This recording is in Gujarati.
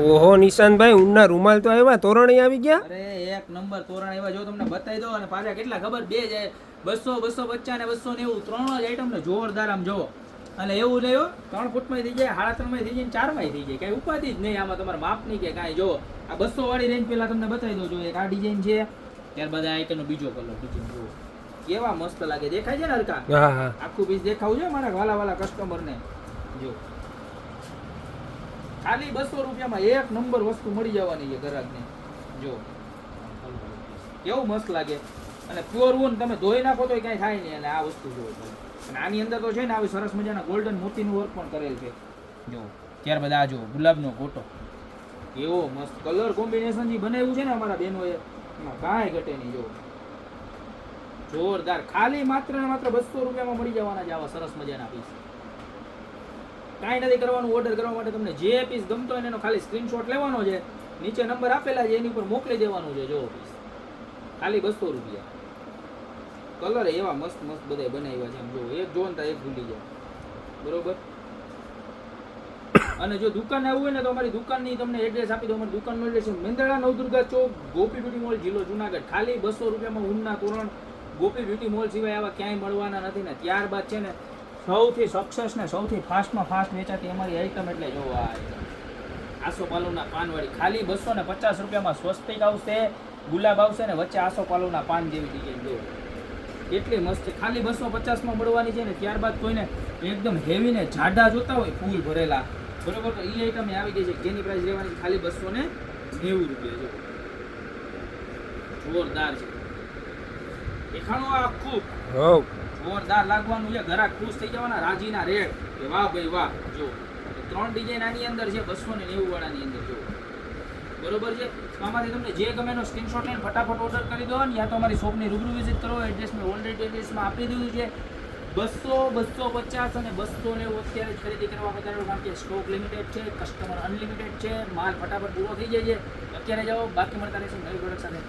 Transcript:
ઓહો નિશાંતભાઈ, ઊનના રૂમાલ તો આવ્યા, તોરણ આવી ગયા. અરે એક નંબર તોરણ આવ્યા. જો તમને બતાવી દો. અને પાછા કેટલા ખબર, બે જાય 200, 250 ને 290 ત્રણ જ આઈટમ ને જોરદાર. આમ જોવો. અને એવું નહીં હો, 3 ફૂટમાં થઈ જાય, 3.5 માં થઈ જાય, 4 માં થઈ જાય. કઈ ઉપાધિ જ નહીં આમાં. તમારે માપ નહીં કે કાંઈ. જો આ 200 વાળી રેન્જ પેલા તમને બતાવી દો. જો એક આ ડિઝાઇન છે, ત્યારબાદ આ આઈટમ નો બીજો કલર ડિઝાઇન જુઓ કેવા મસ્ત લાગે. દેખાય છે ને હરકા? હા હા, આખું પીસ દેખાવું છે મારા વાલા કસ્ટમર ને. જો ખાલી 200 રૂપિયામાં એક નંબર વસ્તુ મળી જવાની છે ગ્રાહકને. જો કેવું મસ્ત લાગે. અને પ્યોર ઊન તમે ધોઈ નાખો તો કઈ થાય નહીં. અને આ વસ્તુ જો, અને આની અંદર તો છે ને આવી સરસ મજાના ગોલ્ડન મોતીનું વર્ક પણ કરેલ છે. જો ત્યારબાદ આ જો ગુલાબનો ગોટો, એવો મસ્ત કલર કોમ્બિનેશન જે બનાવ્યું છે ને અમારા બહેનોએ, એમાં કાંઈ ઘટે નહીં. જો જોરદાર. ખાલી માત્ર ને માત્ર 200 રૂપિયામાં મળી જવાના છે આવા સરસ મજાના પીસ. કાંઈ નથી કરવાનું. ઓર્ડર કરવા માટે તમને જે પીસ ગમતો હોય એનો ખાલી સ્ક્રીનશોટ લેવાનો છે, નીચે નંબર આપેલા છે એની ઉપર મોકલી દેવાનું છે. જો પીસ ખાલી 200 રૂપિયા. કલર એવા મસ્ત મસ્ત બધા બનાવ્યા છે. જો એક જોન તા એક ભૂલી જાય. બરોબર. અને જો દુકાન આવવું હોય ને તો અમારી દુકાનની તમને એડ્રેસ આપી દો. અમારી દુકાનનું એડ્રેસ મેંદરડા નવદુર્ગા ચોક, ગોપી બ્યુટી મોલ, જિલ્લો જુનાગઢ. ખાલી 200 રૂપિયામાં ઊનના તોરણ ગોપી બ્યુટી મોલ સિવાય આવા ક્યાંય મળવાના નથી. ને ત્યારબાદ છે ને સૌથી સક્સેસ ને સૌથી ફાસ્ટમાં ફાસ્ટ વેચાતી અમારી આઈટમ એટલે જો આ આસોપાલવના પાનવાળી. ખાલી 250 રૂપિયામાં સ્વસ્તિક આવશે, ગુલાબ આવશે ને વચ્ચે આસોપાલવના પાન જેવી ડિઝાઇન. જો એટલી મસ્ત છે. ખાલી 250માં મળવાની છે ને. ત્યારબાદ કોઈને એકદમ હેવી ને જાડા જોતા હોય ફૂલ ભરેલા, બરોબર, તો એ આઈટમ આવી ગઈ છે. જેની પ્રાઇસ રહેવાની છે ખાલી 290 રૂપિયા. જો જોરદાર છે. દેખાણું આખું જોરદાર લાગવાનું છે. ઘરાક ખુશ થઈ જવાના, રાજીના રેટ કે વાહ ભાઈ વાહ. જો 3 ડિઝાઇન આની અંદર છે 290 વાળાની અંદર. જો બરોબર છે. આમાંથી તમને જે ગમે એનો સ્ક્રીનશોટ લઈને ફટાફટ ઓર્ડર કરી દો. યા તો અમારી શોપની રૂબરૂ વિઝિટ કરો. એડ્રેસ મેં ઓલરેડી એડ્રેસમાં આપી દીધું છે. 200, 250 અને 290 અત્યારે જ ખરીદી કરવા વધારે, કારણ કે સ્ટોક લિમિટેડ છે, કસ્ટમર અનલિમિટેડ છે, માલ ફટાફટ પૂરો થઈ જાય છે. અત્યારે જાઓ, બાકી મળતા રહેશે નવી પ્રોડક્ટ સાથે.